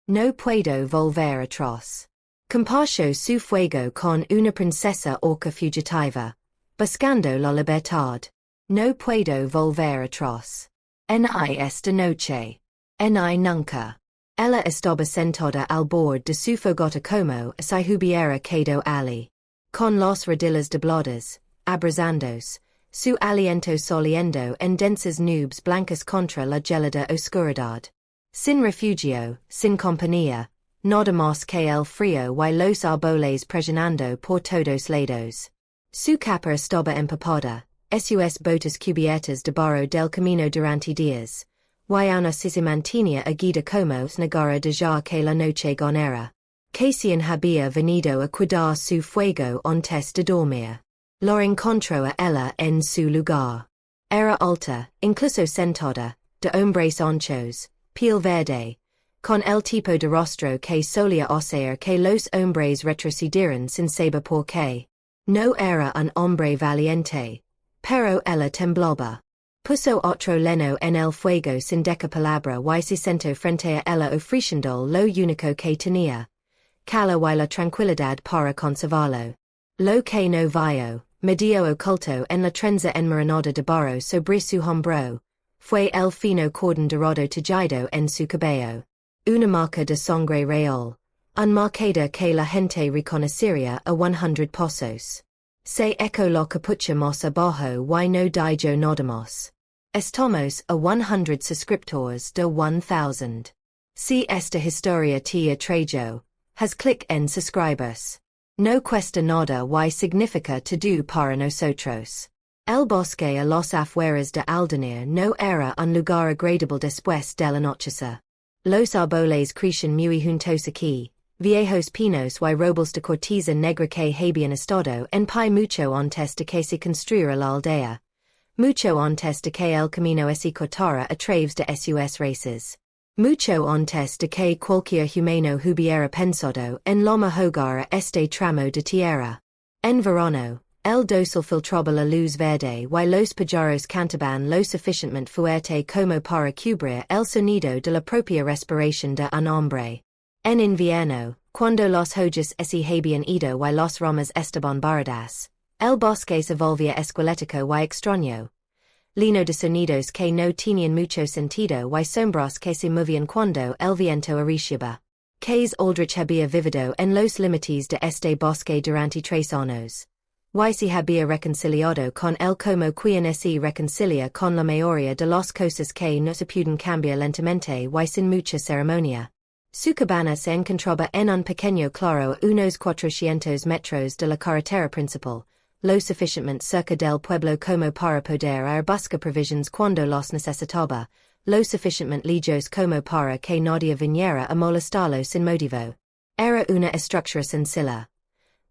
no puedo volver atrás. Compartió su fuego con una princesa orca fugitiva, buscando la libertad. No puedo volver atrás. Ni esta noche. Ni nunca. Ella estaba sentada al borde de su fogata como si hubiera quedado allí. Con las rodillas dobladas, abrazándose, su aliento saliendo en densas nubes blancas contra la gelada oscuridad. Sin refugio, sin compañía, nada más que el frío y los árboles presionando por todos lados. Su capa estaba empapada, sus botas cubiertas de barro del camino durante días, y aún así se mantenía erguida como negara dejar que la noche ganara. Cassian había venido a cuidar su fuego antes de dormir. La encontró a ella en su lugar. Era alta, incluso sentada, de hombres anchos, piel verde, con el tipo de rostro que solía hacer que los hombres retrocedieran sin saber por qué. No era un hombre valiente, pero ella temblaba. Puso otro leno en el fuego sin decir palabra y se sentó frente a ella ofreciendo lo único que tenía. Calor y la tranquilidad para conservarlo. Lo que no vio, medio oculto en la trenza enmarinada de barro sobre su hombro, fue el fino cordón dorado tejido en su cabello. Una marca de sangre real, un marcada que la gente reconocería a 100 pasos. Se echo la capucha más abajo y no dijo nada más. Estamos a 100 suscriptores de 1000. Si esta historia te atrajo, haz clic en suscribirse. No cuesta nada y significa todo para nosotros. El bosque a las afueras de Aldenir no era un lugar agradable después del anochecer. Los árboles crecen muy juntos aquí, viejos pinos y robles de corteza negra que habían estado en pie mucho antes de que se construyera la aldea. Mucho antes de que el camino se cortara a través de sus races. Mucho antes de que cualquier humano hubiera pensado en la mejorar este tramo de tierra. En verano, el dosel filtraba la luz verde y los pájaros cantaban lo suficientemente fuerte como para cubrir el sonido de la propia respiración de un hombre. En invierno, cuando las hojas se habían ido y las ramas estaban barradas, el bosque se volvía esquelético y extraño. Lleno de sonidos que no tenían mucho sentido y sombras que se movían cuando el viento arreciaba. Case Aldrich había vivido en los límites de este bosque durante 3 años. Y se había reconciliado con él como quien se reconcilia con la mayoría de las cosas que no se pueden cambiar lentamente y sin mucha ceremonia. Su cabana se encontraba en un pequeño claro a unos 400 metros de la carretera principal, lo suficientemente cerca del pueblo como para poder ir buscar provisions cuando las necesitaba, lo suficientemente lejos como para que nadie viniera a molestarlo sin motivo. Era una estructura sencilla.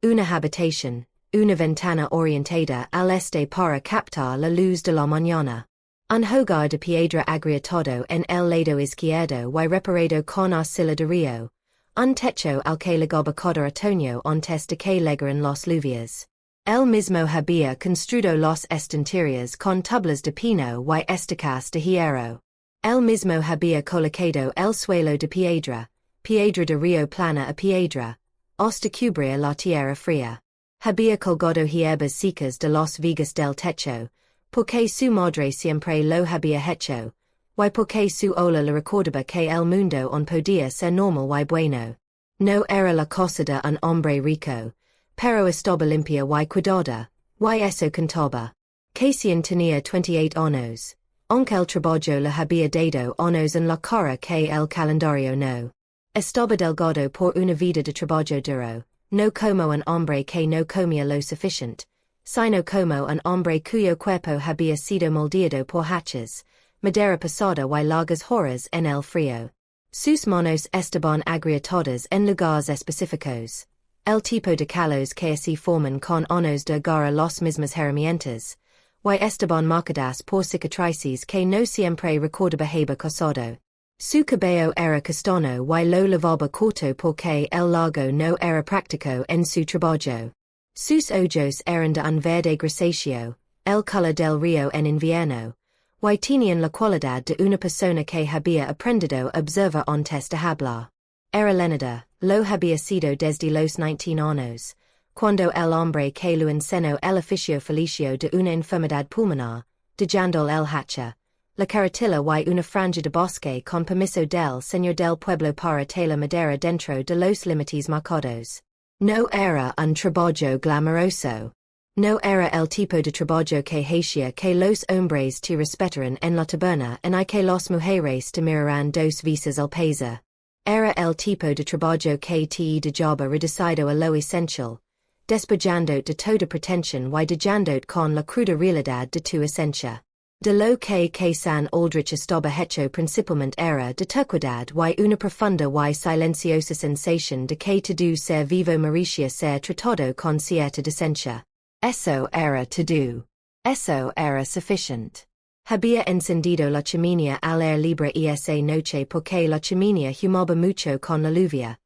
Una habitación, una ventana orientada al este para captar la luz de la mañana. Un hogar de piedra agrietado en el lado izquierdo y reparado con arcilla de río. Un techo al que legaba cada otoño antes de que llegaran las lluvias. Él mismo había construido las estanterías con tablas de pino y estacas de hierro. Él mismo había colocado el suelo de piedra de río plana a piedra, hasta cubrir la tierra fría. Había colgado hierbas secas de las vigas del techo, porque su madre siempre lo había hecho, y porque su abuela le recordaba que el mundo no podía ser normal y bueno. No era la cosa de un hombre rico, pero estaba limpia y cuidada, y eso contaba. Cassian tenía 28 años, aunque el trabajo le había dado años en la cara que el calendario no. Estaba delgado por una vida de trabajo duro, no como un hombre que no comía lo suficiente, sino como un hombre cuyo cuerpo había sido moldeado por hachas, madera pesada y largas horas en el frío. Sus manos estaban agrietadas en lugares específicos. El tipo de calos que se forman con años de agarrar las mismas herramientas, y estaban marcadas por cicatrices que no siempre recordaba haber causado. Su cabello era castaño y lo lavaba corto porque el largo no era práctico en su trabajo. Sus ojos eran de un verde grisáceo, el color del río en invierno, y tenían la cualidad de una persona que había aprendido a observar antes de hablar. Era Lenida, lo había sido desde los 19 años, cuando el hombre que lo enseñó el oficio felicio de una enfermedad pulmonar, dejando el hacha, la carretilla y una franja de bosque con permiso del señor del pueblo para la madera dentro de los límites marcados. No era un trabajo glamoroso. No era el tipo de trabajo que hacía que los hombres te respetaran en la taberna y que las mujeres te miraran dos veces el peso. Era el tipo de trabajo que te dejaba reducido a lo esencial, despojándote de toda pretensión y dejándote con la cruda realidad de tu esencia. De lo que San Aldrich estaba hecho principalmente era de terquedad y una profunda y silenciosa sensación de que todo ser vivo merecía ser tratado con cierta decencia. Eso era todo. Eso era suficiente. Había encendido la chimenea al aire libre esa noche porque la chimenea humaba mucho con la lluvia.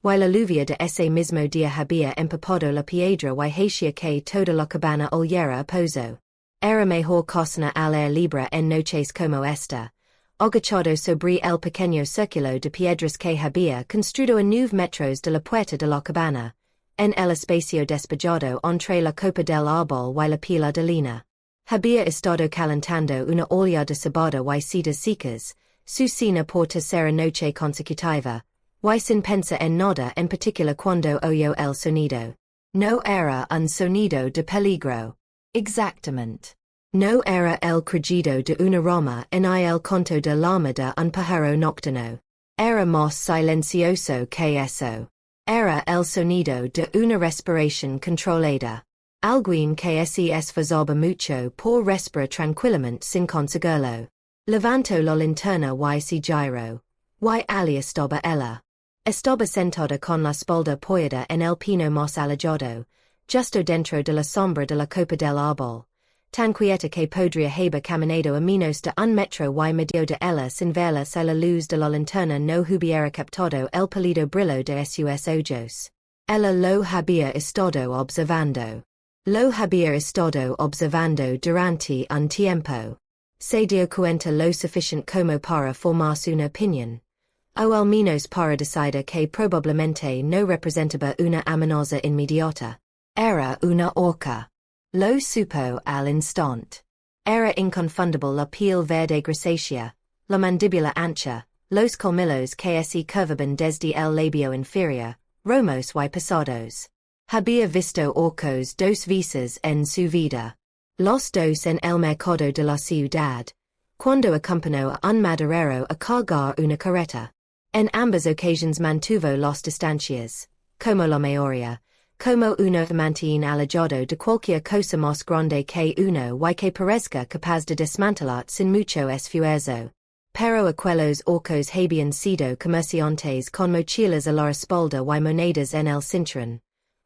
Y la lluvia de ese mismo día había empapado la piedra y hacía que toda la cabana oliera a pozo. Era mejor cocina al aire libre en noches como esta, agachado sobre el pequeño círculo de piedras que había construido a 9 metros de la puerta de la cabana, en el espacio despejado entre la copa del árbol y la pila de lina. Había estado calentando una olla de cebada y setas secas, su cena por tercera noche consecutiva, y sin pensar en nada en particular cuando oyó el sonido. No era un sonido de peligro. Exactamente. No era el crujido de una rama en el conto de l'alma de un pájaro nocturno. Era más silencioso que eso. Era el sonido de una respiración controlada. Alguien que se esforzaba mucho por respirar tranquilamente sin conseguirlo. Levantó la linterna y se giró. Y allí estaba ella. Estaba sentada con la espalda apoyada en el pino más alejado, justo dentro de la sombra de la copa del árbol, tan quieta que podría haber caminado a menos de un metro y medio de ella sin verla si la luz de la linterna no hubiera captado el pálido brillo de sus ojos. Ella lo había estado observando. Lo había estado observando durante un tiempo. Se dio cuenta lo suficiente como para formarse una opinión. O al menos para decidir que probablemente no representaba una amenaza inmediata. Era una orca. Lo supo al instante. Era inconfundible la piel verde grisácea, la mandíbula ancha, los colmillos que se curvaban desde el labio inferior, romos y pesados. Había visto orcos 2 veces en su vida. Los dos en el mercado de la ciudad, cuando acompañó a un maderero a cargar una carreta. En ambas ocasiones mantuvo las distancias, como la mayoría, como uno mantiene alejado de cualquier cosa más grande que uno y que parezca capaz de desmantelar sin mucho esfuerzo. Pero aquellos orcos habían sido comerciantes con mochilas a la espalda y monedas en el cinturón.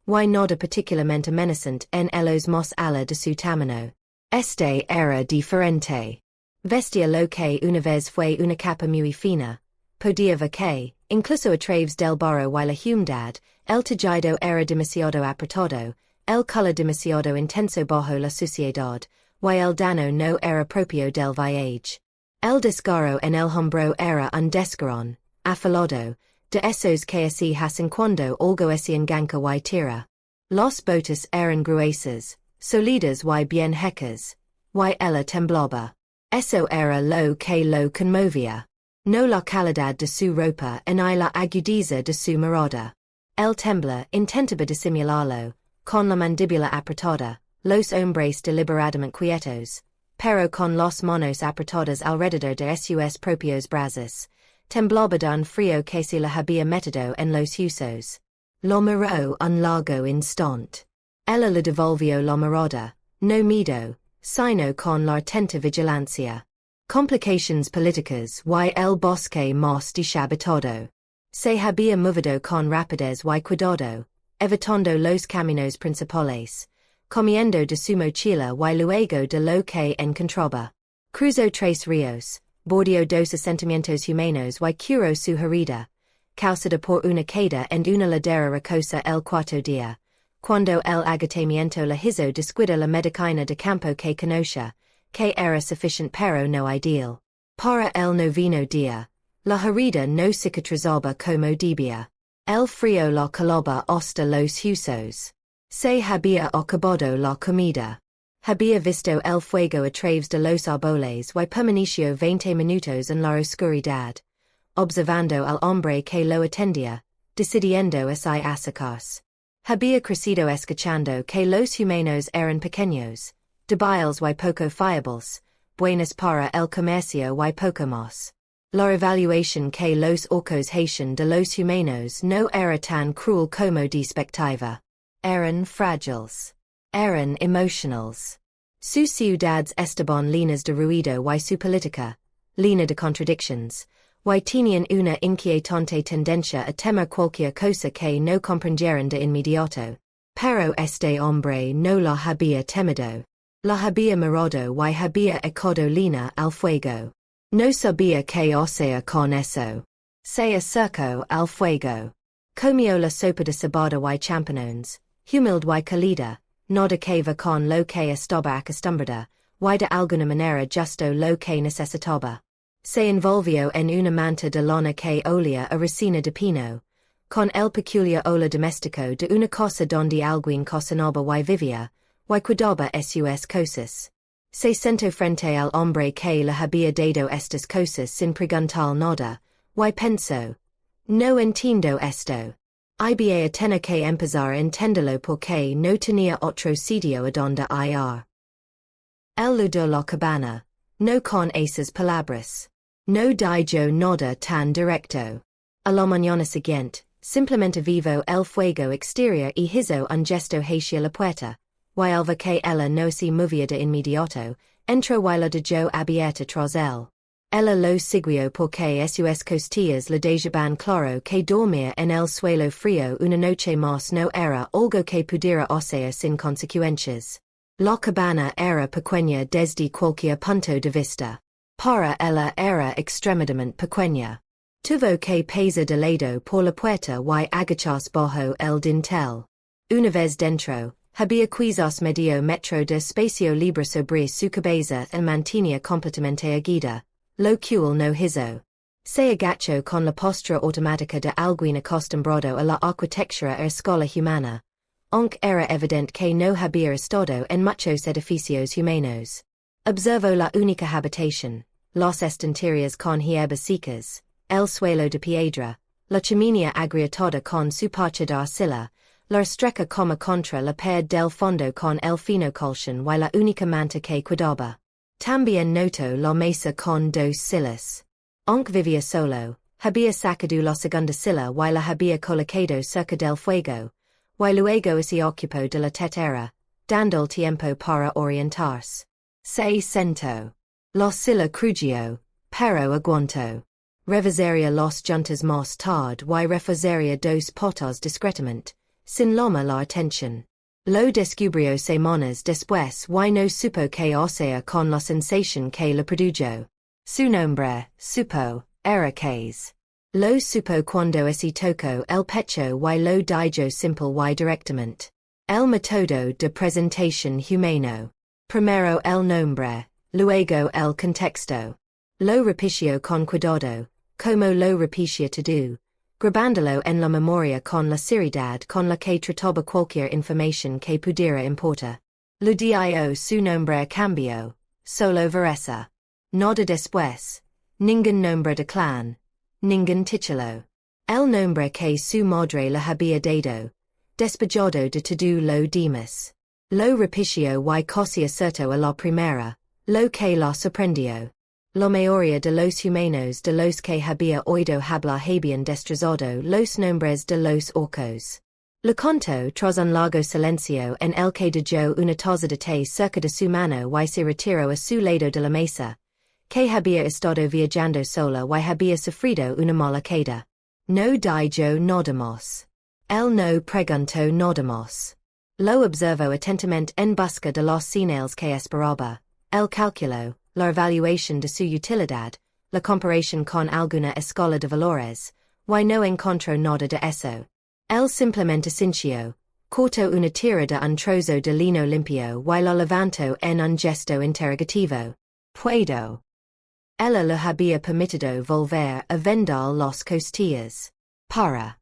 Y nada particularmente amenazante en ellos más allá de su tamaño. Este era diferente. Vestía lo que una vez fue una capa muy fina. Podía ver que, incluso a través del barro y la humedad, el tejido era demasiado apretado, el color demasiado intenso bajo la suciedad, y el daño no era propio del viaje. El desgarro en el hombro era un desgarrón, afilado, de esos que se hacen cuando algo se engancha y tira. Las botas eran gruesas, sólidas y bien hechas, y ella temblaba. Eso era lo que lo conmovía. No la calidad de su ropa ni la agudeza de su mirada. El temblar intentaba disimularlo, con la mandíbula apretada, los hombres deliberadamente quietos, pero con las manos apretadas alrededor de sus propios brazos, temblaba de un frío que se le había metido en los huesos. Lo miró un largo instante. Ella le devolvió la mirada, no miedo, sino con la atenta vigilancia. Complicaciones políticas y el bosque más deshabitado. Se había movido con rapidez y cuidado, evitando los caminos principales, comiendo de su mochila y luego de lo que encontraba. Cruzó 3 ríos, bordeó 2 asentamientos humanos y curó su herida, causada por una caída en una ladera rocosa el 4º día, cuando el agotamiento le hizo descuidar la medicina de campo que conocía, que era suficiente pero no ideal. Para el 9º día, La herida no cicatrizaba como debía. El frío la caloba hasta los huesos. Se había acabado la comida. Había visto el fuego a través de los árboles y permaneció 20 minutos en la oscuridad, observando al hombre que lo atendía, decidiendo así acercarse. Había crecido escuchando que los humanos eran pequeños, débiles y poco fiables, buenos para el comercio y poco más. La evaluación que los orcos hacían de los humanos no era tan cruel como despectiva. Eran frágiles. Eran emotionals. Sus ciudades estaban llenas de ruido y su política, llena de contradicciones, y tenían una inquietante tendencia a temer cualquier cosa que no comprendieran de inmediato. Pero este hombre no la había temido. La había mirado y había echado leña al fuego. No sabía qué hacer con eso. Se acercó al fuego. Comió la sopa de cebada y champiñones, humilde y cálida, nada que ver con lo que estaba acostumbrada, y de alguna manera justo lo que necesitaba. Se envolvió en una manta de lana que olía a resina de pino, con el peculiar olor doméstico de una casa donde alguien cocinaba y vivía, y cuidaba sus cosas. Se sentó frente al hombre que le había dado estas cosas sin preguntar nada, y pensó: no entiendo esto. Iba a tener que empezar a entenderlo porque no tenía otro sitio a donde ir. Él ludó la cabana, no con esas palabras. No dijo nada tan directo. A la mañana siguiente, simplemente vivo el fuego exterior y hizo un gesto hacia la puerta, y al ver que ella no se movía de inmediato, entró y la dejó abierta tras él. Ella lo siguió porque sus costillas le dejaban claro que dormir en el suelo frío una noche más no era algo que pudiera hacer sin consecuencias. La cabana era pequeña desde cualquier punto de vista. Para ella era extremadamente pequeña. Tuvo que pasar de lado por la puerta y agacharse bajo el dintel. Una vez dentro, había quizás medio metro de espacio libre sobre su cabeza y mantenía completamente erguida, lo cual no hizo. Se agachó con la postura automática de alguien acostumbrado a la arquitectura a escala humana, aunque era evidente que no había estado en muchos edificios humanos. Observó la única habitación, las estanterías con hierbas secas, el suelo de piedra, la chimenea agrietada con su parche de arcilla, la estrecha cama contra la pared del fondo con el fino colchón y la única manta que cuidaba. También notó la mesa con dos sillas. Aunque vivía solo, había sacado la segunda silla y la había colocado cerca del fuego, y luego se ocupó de la tetera, dando el tiempo para orientarse. Se sentó. La silla crujió, pero aguantó. Revisaría las juntas más tarde y refusaría dos potas discretamente, sin llamar la atención. Lo descubrió semanas después y no supo qué hacer con la sensación que le produjo. Su nombre, supo, era Case. Lo supo cuando se tocó el pecho y lo dijo simple y directamente. El método de presentación humano. Primero el nombre, luego el contexto. Lo repitió con cuidado, como lo repetía todo, grabándolo en la memoria con la seriedad con la que trataba cualquier información que pudiera importar. Lo dio su nombre cambió, solo Veresa. Nada después. Ningún nombre de clan. Ningún título. El nombre que su madre le había dado. Despejado de todo lo demás. Lo repitió y casi acertó a la primera, lo que la sorprendió. La mayoría de los humanos de los que había oído hablar habían destrozado los nombres de los orcos. Le contó tras un largo silencio en el que dejó una taza de té cerca de su mano y se retiró a su lado de la mesa, que había estado viajando sola y había sufrido una mala queda. No dijo nada más. Él no preguntó nada más. Lo observó atentamente en busca de las señales que esperaba. El calculó, la evaluación de su utilidad, la comparación con alguna escala de valores, y no encontró nada de eso. Él simplemente sintió, cortó una tira de un trozo de lino limpio y la levantó en un gesto interrogativo. Puedo. Ella lo había permitido volver a vender los costillas. Para